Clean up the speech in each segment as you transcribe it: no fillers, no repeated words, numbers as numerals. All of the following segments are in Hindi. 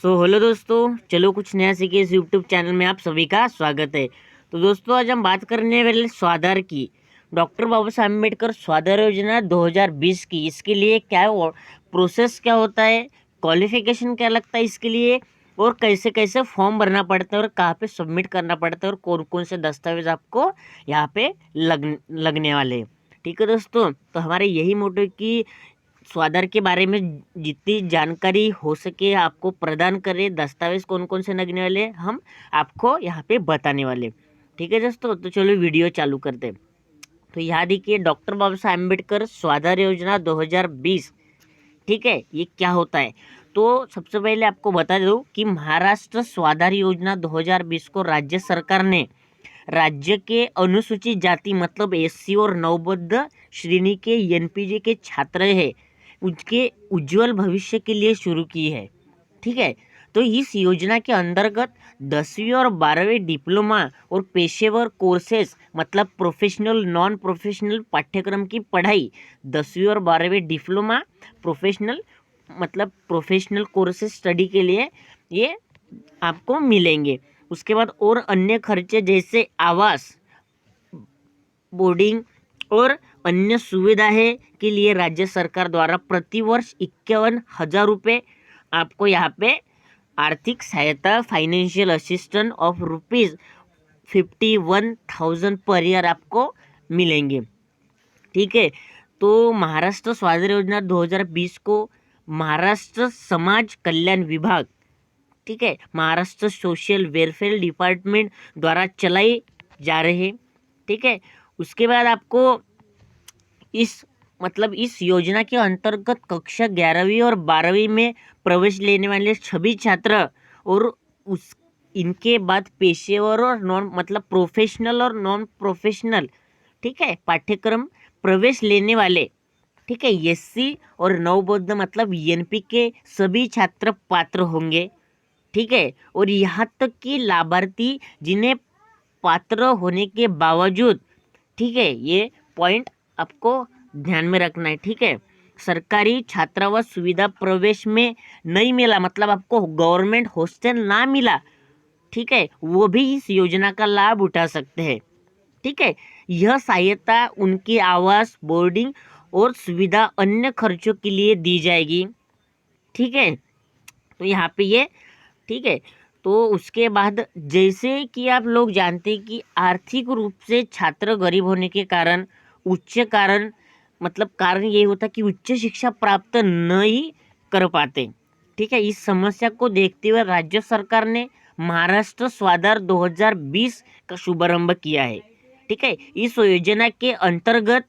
हेलो दोस्तों, चलो कुछ नया सीखे इस यूट्यूब चैनल में आप सभी का स्वागत है। तो दोस्तों, आज हम बात करने वाले स्वाधार की। डॉक्टर बाबा साहब अम्बेडकर स्वाधार योजना 2020 की। इसके लिए क्या प्रोसेस क्या होता है, क्वालिफिकेशन क्या लगता है इसके लिए, और कैसे कैसे फॉर्म भरना पड़ता है और कहाँ पे सबमिट करना पड़ता है और कौन कौन से दस्तावेज आपको यहाँ पे लगने वाले हैं। ठीक है दोस्तों, तो हमारे यही मोटो की स्वाधार के बारे में जितनी जानकारी हो सके आपको प्रदान करें। दस्तावेज कौन कौन से लगने वाले हैं हम आपको यहाँ पे बताने वाले। ठीक है दोस्तों, तो चलो वीडियो चालू करते हैं। तो यहाँ देखिए, डॉक्टर बाबा साहब अम्बेडकर स्वाधार योजना 2020। ठीक है, ये क्या होता है। तो सबसे पहले आपको बता दूं कि महाराष्ट्र स्वाधार योजना 2020 को राज्य सरकार ने राज्य के अनुसूचित जाति मतलब एससी और नवबद्ध श्रेणी के एनपीजे के छात्र है उसके उज्जवल भविष्य के लिए शुरू की है। ठीक है, तो इस योजना के अंतर्गत 10वीं और 12वीं डिप्लोमा और पेशेवर कोर्सेज मतलब प्रोफेशनल नॉन प्रोफेशनल पाठ्यक्रम की पढ़ाई 10वीं और 12वीं डिप्लोमा प्रोफेशनल मतलब प्रोफेशनल कोर्सेज स्टडी के लिए ये आपको मिलेंगे। उसके बाद और अन्य खर्चे जैसे आवास, बोर्डिंग और अन्य सुविधाएं के लिए राज्य सरकार द्वारा प्रतिवर्ष 51,000 रुपये आपको यहाँ पे आर्थिक सहायता financial assistance of ₹51,000 per year आपको मिलेंगे। ठीक है, तो महाराष्ट्र स्वाधार योजना 2020 को महाराष्ट्र समाज कल्याण विभाग, ठीक है, महाराष्ट्र सोशल वेलफेयर डिपार्टमेंट द्वारा चलाई जा रहे हैं। ठीक है, उसके बाद आपको इस योजना के अंतर्गत कक्षा 11वीं और 12वीं में प्रवेश लेने वाले सभी छात्र और उस इनके बाद पेशेवर और प्रोफेशनल और नॉन प्रोफेशनल, ठीक है, पाठ्यक्रम प्रवेश लेने वाले, ठीक है, एससी और नवबौद्ध मतलब एनपी के सभी छात्र पात्र होंगे। ठीक है, और यहाँ तक कि लाभार्थी जिन्हें पात्र होने के बावजूद, ठीक है, ये पॉइंट आपको ध्यान में रखना है। ठीक है, सरकारी छात्रावास सुविधा प्रवेश में नहीं मिला मतलब आपको गवर्नमेंट हॉस्टल ना मिला, ठीक है, वो भी इस योजना का लाभ उठा सकते हैं। ठीक है, यह सहायता उनकी आवास, बोर्डिंग और सुविधा अन्य खर्चों के लिए दी जाएगी। ठीक है, तो यहाँ पे ये, ठीक है, तो उसके बाद जैसे कि आप लोग जानते हैं कि आर्थिक रूप से छात्र गरीब होने के कारण कारण ये होता कि उच्च शिक्षा प्राप्त नहीं कर पाते। ठीक है, इस समस्या को देखते हुए राज्य सरकार ने महाराष्ट्र स्वाधार 2020 का शुभारंभ किया है। ठीक है, इस योजना के अंतर्गत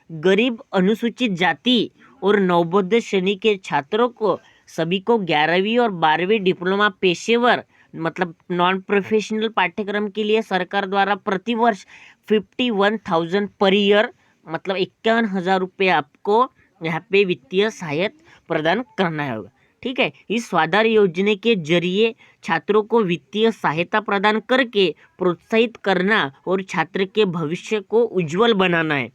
गरीब अनुसूचित जाति और नवबौद्ध श्रेणी के छात्रों को सभी को 11वीं और 12वीं डिप्लोमा पेशेवर मतलब नॉन प्रोफेशनल पाठ्यक्रम के लिए सरकार द्वारा प्रतिवर्ष 51,000 पर ईयर मतलब 51,000 रुपये आपको यहाँ पे वित्तीय सहायता प्रदान करना होगा। ठीक है, इस स्वाधार योजना के जरिए छात्रों को वित्तीय सहायता प्रदान करके प्रोत्साहित करना और छात्र के भविष्य को उज्जवल बनाना है।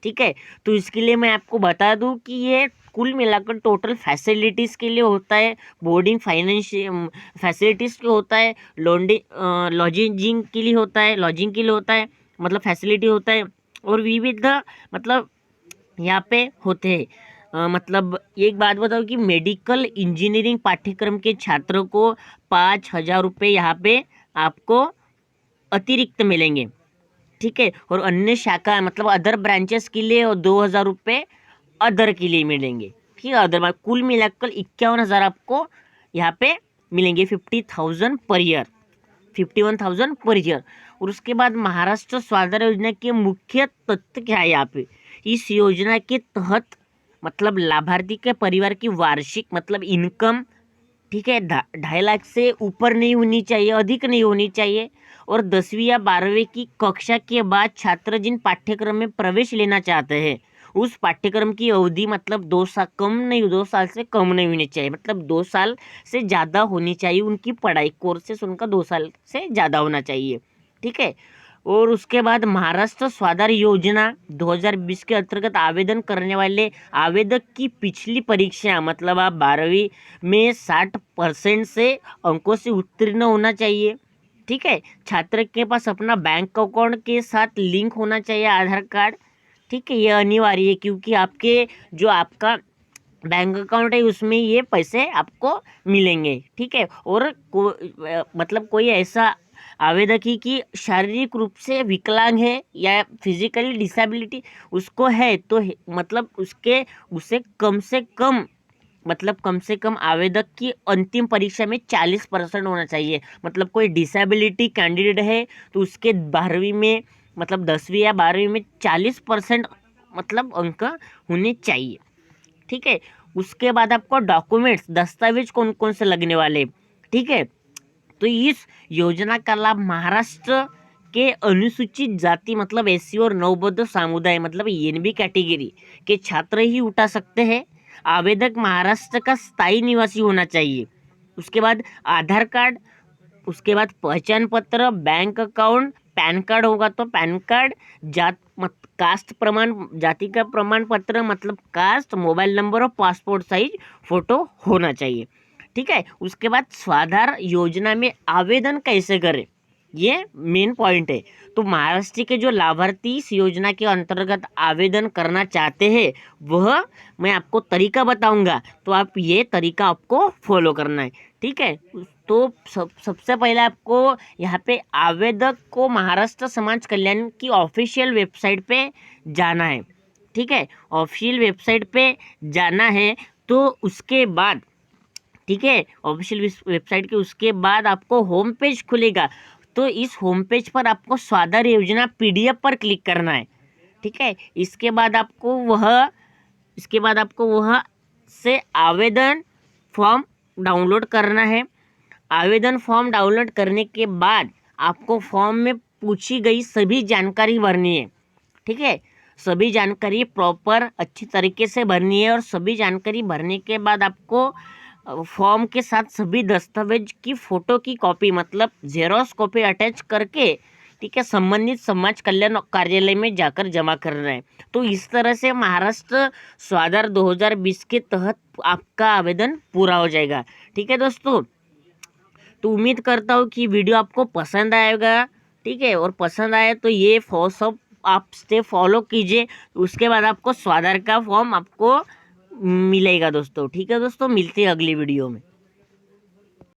ठीक है, तो इसके लिए मैं आपको बता दूं कि ये कुल मिलाकर टोटल फैसिलिटीज़ के लिए होता है, बोर्डिंग फाइनेंशियल फैसिलिटीज़ के होता है, लॉजिंग के लिए होता है, लॉजिंग के लिए होता है मतलब फैसिलिटी होता है, और विविध मतलब यहाँ पे होते हैं। मतलब एक बात बताओ कि मेडिकल इंजीनियरिंग पाठ्यक्रम के छात्रों को 5,000 रुपये यहाँ पे आपको अतिरिक्त मिलेंगे। ठीक है, और अन्य शाखा मतलब अदर ब्रांचेस के लिए 2,000 रुपये अदर के लिए मिलेंगे। ठीक है, अदर कुल मिलाकर 51,000 आपको यहाँ पे मिलेंगे, 50,000 पर ईयर, 51,000 पर ईयर। और उसके बाद महाराष्ट्र स्वाधार योजना के मुख्य तथ्य क्या है यहाँ पे। इस योजना के तहत मतलब लाभार्थी के परिवार की वार्षिक मतलब इनकम, ठीक है, 2.5 लाख से ऊपर नहीं होनी चाहिए, अधिक नहीं होनी चाहिए, और 10वीं या 12वीं की कक्षा के बाद छात्र जिन पाठ्यक्रम में प्रवेश लेना चाहते हैं उस पाठ्यक्रम की अवधि मतलब 2 साल से कम नहीं होनी चाहिए, मतलब 2 साल से ज़्यादा होनी चाहिए उनकी पढ़ाई, कोर्सेस उनका 2 साल से ज़्यादा होना चाहिए। ठीक है, और उसके बाद महाराष्ट्र स्वाधार योजना 2020 के अंतर्गत आवेदन करने वाले आवेदक की पिछली परीक्षा, मतलब आप 12वीं में 60% से अंकों से उत्तीर्ण होना चाहिए। ठीक है, छात्र के पास अपना बैंक अकाउंट के साथ लिंक होना चाहिए आधार कार्ड। ठीक है, ये अनिवार्य है, क्योंकि आपके जो आपका बैंक अकाउंट है उसमें ये पैसे आपको मिलेंगे। ठीक है, और मतलब कोई ऐसा आवेदक ही कि शारीरिक रूप से विकलांग है या फिजिकली डिसेबिलिटी उसको है, तो मतलब उसे कम से कम, मतलब कम से कम आवेदक की अंतिम परीक्षा में 40% होना चाहिए। मतलब कोई डिसेबिलिटी कैंडिडेट है तो उसके 12वीं में, मतलब 10वीं या 12वीं में 40% मतलब अंक होने चाहिए। ठीक है, उसके बाद आपको डॉक्यूमेंट्स, दस्तावेज कौन कौन से लगने वाले। ठीक है, तो इस योजना का लाभ महाराष्ट्र के अनुसूचित जाति, मतलब एससी और नवबौद्ध समुदाय, मतलब एनबी कैटेगरी के छात्र ही उठा सकते हैं। आवेदक महाराष्ट्र का स्थायी निवासी होना चाहिए। उसके बाद आधार कार्ड, उसके बाद पहचान पत्र, बैंक अकाउंट, पैन कार्ड होगा तो पैन कार्ड, कास्ट प्रमाण, जाति का प्रमाण पत्र मतलब कास्ट, मोबाइल नंबर और पासपोर्ट साइज फोटो होना चाहिए। ठीक है, उसके बाद स्वाधार योजना में आवेदन कैसे करें, ये मेन पॉइंट है। तो महाराष्ट्र के जो लाभार्थी इस योजना के अंतर्गत आवेदन करना चाहते हैं वह मैं आपको तरीका बताऊंगा, तो आप ये तरीका आपको फॉलो करना है। ठीक है, तो सबसे पहले आपको यहाँ पे आवेदक को महाराष्ट्र समाज कल्याण की ऑफिशियल वेबसाइट पे जाना है। ठीक है, ऑफिशियल वेबसाइट पे जाना है, तो उसके बाद, ठीक है, ऑफिशियल वेबसाइट के उसके बाद आपको होम पेज खुलेगा। तो इस होम पेज पर आपको स्वाधार योजना पीडीएफ पर क्लिक करना है। ठीक है, इसके बाद आपको वह से आवेदन फॉर्म डाउनलोड करना है। आवेदन फॉर्म डाउनलोड करने के बाद आपको फॉर्म में पूछी गई सभी जानकारी भरनी है। ठीक है, सभी जानकारी प्रॉपर अच्छी तरीके से भरनी है, और सभी जानकारी भरने के बाद आपको फॉर्म के साथ सभी दस्तावेज की फ़ोटो की कॉपी, मतलब जेरोक्स कॉपी अटैच करके, ठीक है, संबंधित समाज कल्याण कार्यालय में जाकर जमा करना है। तो इस तरह से महाराष्ट्र स्वाधार 2020 के तहत आपका आवेदन पूरा हो जाएगा। ठीक है दोस्तों, तो उम्मीद करता हूँ कि वीडियो आपको पसंद आएगा। ठीक है, और पसंद आए तो ये सब आप स्टेप फॉलो कीजिए, उसके बाद आपको स्वाधार का फॉर्म आपको मिलेगा दोस्तों। ठीक है दोस्तों, मिलते हैं अगली वीडियो में।